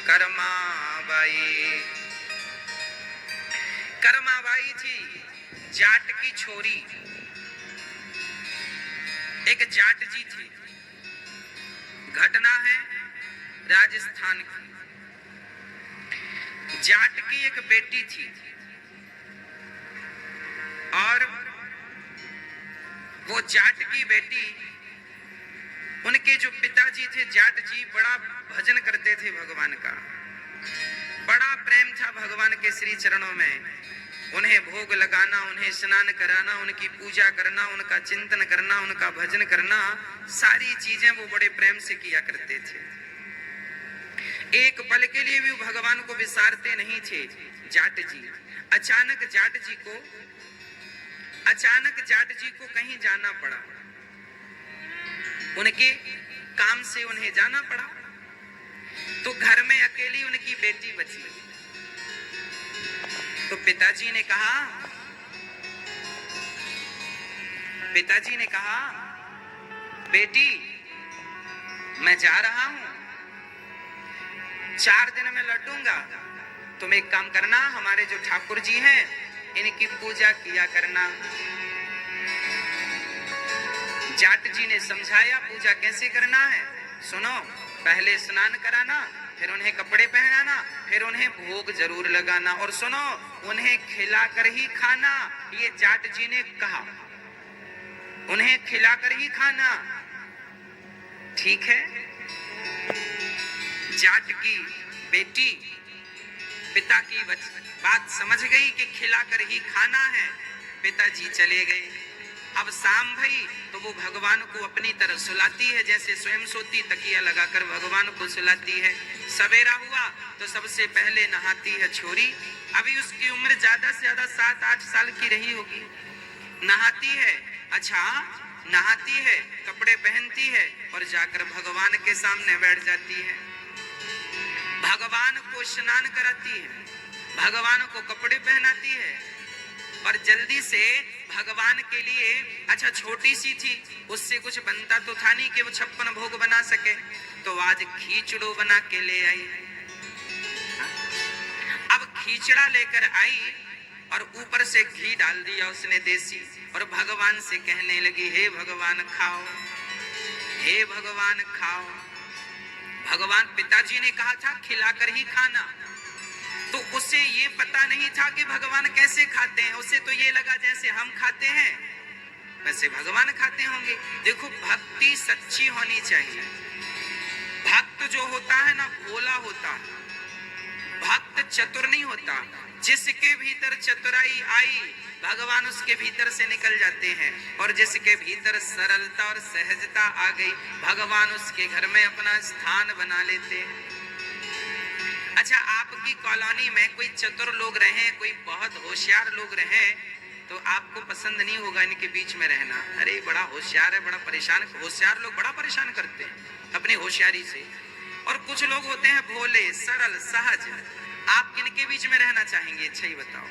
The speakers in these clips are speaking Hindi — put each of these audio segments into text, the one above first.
करमाबाई। करमाबाई थी जाट की छोरी। एक जाट जी थी। घटना है राजस्थान की। जाट की एक बेटी थी और वो जाट की बेटी, उनके जो पिताजी थे जाट जी, बड़ा भजन करते थे भगवान का। बड़ा प्रेम था भगवान के श्री चरणों में। उन्हें भोग लगाना, उन्हें स्नान कराना, उनकी पूजा करना, उनका चिंतन करना, उनका भजन करना, सारी चीजें वो बड़े प्रेम से किया करते थे। एक पल के लिए भी वो भगवान को विसारते नहीं थे जाट जी। अचानक जाट जी को कहीं जाना पड़ा। उनके काम से उन्हें जाना पड़ा तो घर में अकेली उनकी बेटी बची। तो पिताजी ने कहा बेटी मैं जा रहा हूं, 4 दिन में लौटूंगा। तुम एक काम करना, हमारे जो ठाकुर जी हैं इनकी पूजा किया करना। जाट जी ने समझाया पूजा कैसे करना है। सुनो, पहले स्नान कराना, फिर उन्हें कपड़े पहनाना, फिर उन्हें भोग जरूर लगाना, और सुनो उन्हें खिलाकर ही खाना। ये जाट जी ने कहा, उन्हें खिलाकर ही खाना। ठीक है। जाट की बेटी पिता की बात समझ गई कि खिलाकर ही खाना है। पिताजी चले गए। अब शाम भई तो वो भगवान को अपनी तरह सुलाती है, जैसे स्वयं सोती, तकिया लगाकर भगवान को सुलाती है। सवेरा हुआ तो सबसे पहले नहाती है छोरी। अभी उसकी उम्र ज्यादा से ज्यादा 7-8 साल की रही होगी। नहाती है, अच्छा नहाती है, कपड़े पहनती है और जाकर भगवान के सामने बैठ जाती है। भगवान को स्नान कराती है, भगवान को कपड़े पहनाती है और जल्दी से भगवान के लिए, अच्छा छोटी सी थी, उससे कुछ बनता तो था नहीं कि वो 56 भोग बना सके, तो आज खीचड़ो बना के ले आई। अब खीचड़ा लेकर आई और ऊपर से घी डाल दिया उसने देसी, और भगवान से कहने लगी हे भगवान खाओ, हे भगवान खाओ। भगवान, पिताजी ने कहा था खिलाकर ही खाना, तो उसे ये पता नहीं था कि भगवान कैसे खाते हैं। उसे तो ये लगा जैसे हम खाते हैं वैसे भगवान खाते होंगे। देखो भक्ति सच्ची होनी चाहिए। भक्त जो होता है ना भोला होता है, भक्त चतुर नहीं होता। जिसके भीतर चतुराई आई भगवान उसके भीतर से निकल जाते हैं, और जिसके भीतर सरलता और सहजता आ गई भगवान उसके घर में अपना स्थान बना लेते हैं। अच्छा, आपकी कॉलोनी में कोई चतुर लोग रहे, कोई बहुत होशियार लोग रहे, तो आपको पसंद नहीं होगा इनके बीच में रहना। अरे बड़ा होशियार है, बड़ा परेशान। होशियार लोग बड़ा परेशान करते हैं अपनी होशियारी से। और कुछ लोग होते हैं भोले, सरल, सहज। आप किनके बीच में रहना चाहेंगे? अच्छा ही बताओ।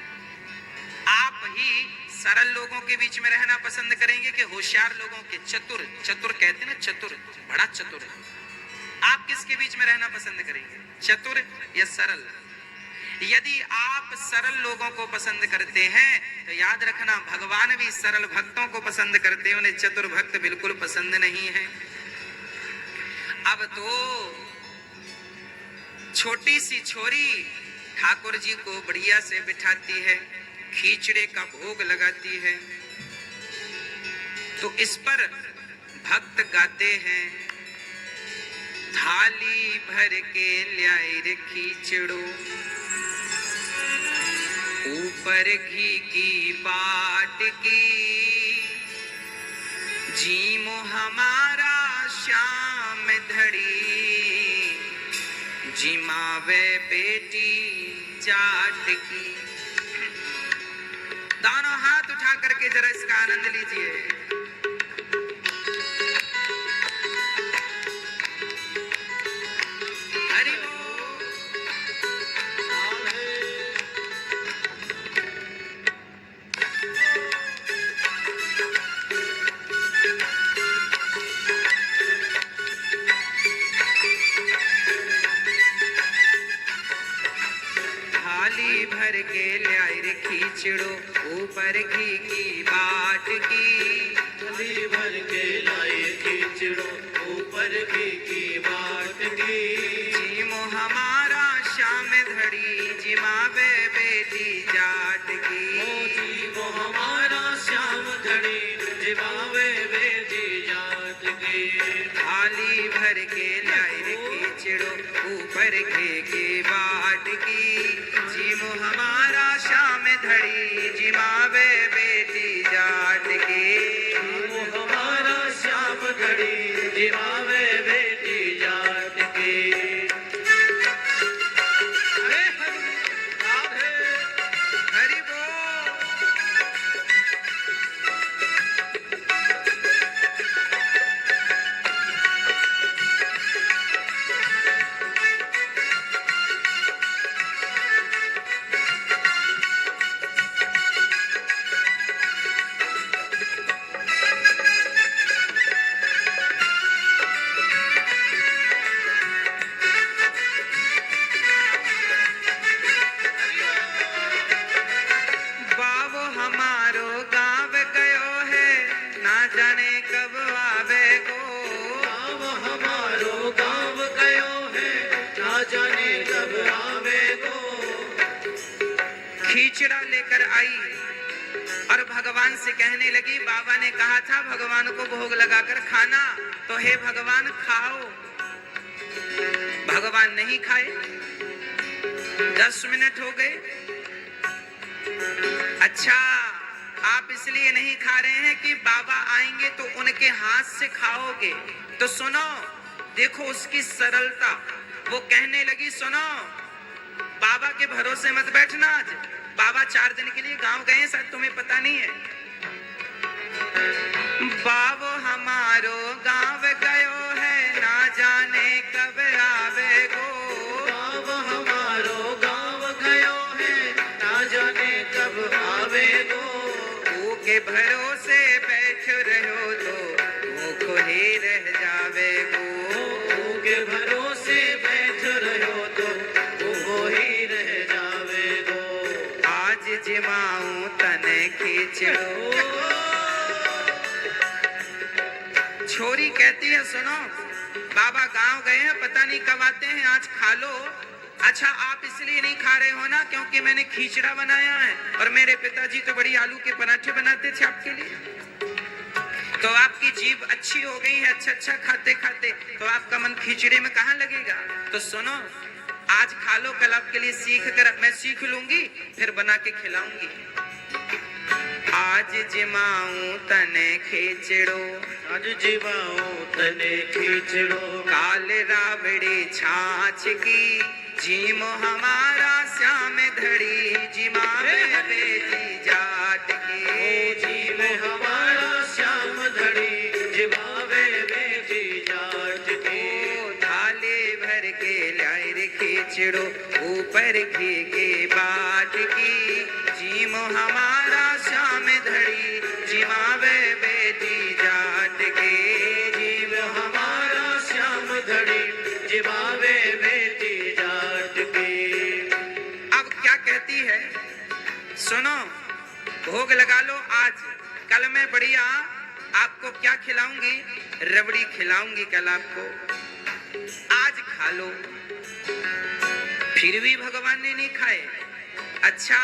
आप ही सरल लोगों के बीच में रहना पसंद करेंगे कि होशियार लोगों के? चतुर, चतुर कहते हैं ना, चतुर, बड़ा चतुर है। आप किसके बीच में रहना पसंद करेंगे, चतुर या सरल? यदि आप सरल लोगों को पसंद करते हैं तो याद रखना भगवान भी सरल भक्तों को पसंद करते हैं, उन्हें चतुर भक्त बिल्कुल पसंद नहीं है। अब तो छोटी सी छोरी ठाकुर जी को बढ़िया से बिठाती है, खीचड़े का भोग लगाती है। तो इस पर भक्त गाते हैं, थाली भर के ल्याई रे खीचड़ो, ऊपर घी की बाट की, जीमो हमारा श्याम धड़ी, जिमावे बेटी जाट की। दोनों हाथ उठा करके जरा इसका आनंद लीजिए। थाली भर के लाई रे खींचड़ो ऊपर घी की बाट की। थाली भर के लाए खींचड़ो ऊपर घी की बाट की। जीमो हमारा शाम धड़ी जिमावे बेटी जाट की। जीवो हमारा श्याम धड़ी जिमावे बेटी जाट की। थाली भर के लाई रे खींचड़ो ऊपर घी की बाट की। जीमो हमारा शाम धड़ी जिमावे बेटी जाट की। जीवो हमारा श्याम धड़ी जिमावे बेटी जाट की। हरि बोल। बाबो हमारो गाँव गयो है ना जाने कब आवे गो। गाँव हमारो गाँव गयो है ना जाने कब आवे गो। खींचड़ा लेकर आई और भगवान से कहने लगी, बाबा ने कहा था भगवान को भोग लगाकर खाना, तो हे भगवान खाओ। भगवान नहीं खाए। 10 मिनट हो गए। अच्छा, आप इसलिए नहीं खा रहे हैं कि बाबा आएंगे तो उनके हाथ से खाओगे। तो सुनो, देखो उसकी सरलता। वो कहने लगी, सुनो, बाबा के भरोसे मत बैठना। आज बाबा 4 दिन के लिए गांव गए, शायद तुम्हें पता नहीं है। बाबो हमारो गांव गयो है ना जाने कब आवे गो। गाँव हमारो गाँव गयो है ना जाने कब आवे गो। के भरोसे बैठ रहो तो मुख ही रह जावे गो। के भरोसे बैठ रहो तो वो ही रह जावे गो। आज जिमाऊं तने खींचड़ो। छोरी कहती है, सुनो, बाबा गांव गए हैं, पता नहीं कब आते हैं, आज खा लो। अच्छा, आप इसलिए नहीं खा रहे हो ना क्योंकि मैंने खींचड़ा बनाया है, और मेरे पिताजी तो बड़ी आलू के पराठे बनाते थे आपके लिए। तो आपकी जीभ अच्छी हो गई है अच्छा अच्छा खाते खाते, तो आपका मन खींचड़े में कहाँ लगेगा। तो सुनो, आज खा लो, कल आपके लिए सीख कर मैं सीख लूंगी, फिर बना के खिलाऊंगी। आज जिमाऊं तने खींचड़ो। आज जिमाऊं तने खींचड़ो। काल रावड़ी छाछ की जीमो हमारा श्याम धड़ी जिमावे बेटी जाट की। जीव हमारा श्याम धड़ी जिमावे बेटी जाट की। थाली भर के लाई रे खींचड़ो ऊपर घी के बाट की। जीमो हमारा श्याम धड़ी जिमावे बेटी जाट की। जीव हमारा श्याम धड़ी जिमावे बेटी जाट की। अब क्या कहती है, सुनो, भोग लगा लो आज, कल मैं बढ़िया आपको क्या खिलाऊंगी, रबड़ी खिलाऊंगी कल आपको, आज खा लो। फिर भी भगवान ने नहीं खाए। अच्छा,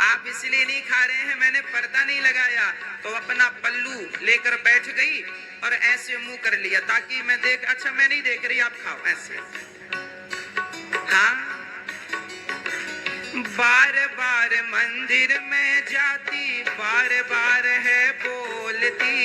आप इसलिए नहीं खा रहे हैं, मैंने पर्दा नहीं लगाया, तो अपना पल्लू लेकर बैठ गई और ऐसे मुंह कर लिया ताकि मैं देख, अच्छा मैं नहीं देख रही, आप खाओ ऐसे। हाँ, बार बार मंदिर में जाती, बार बार है बोलती।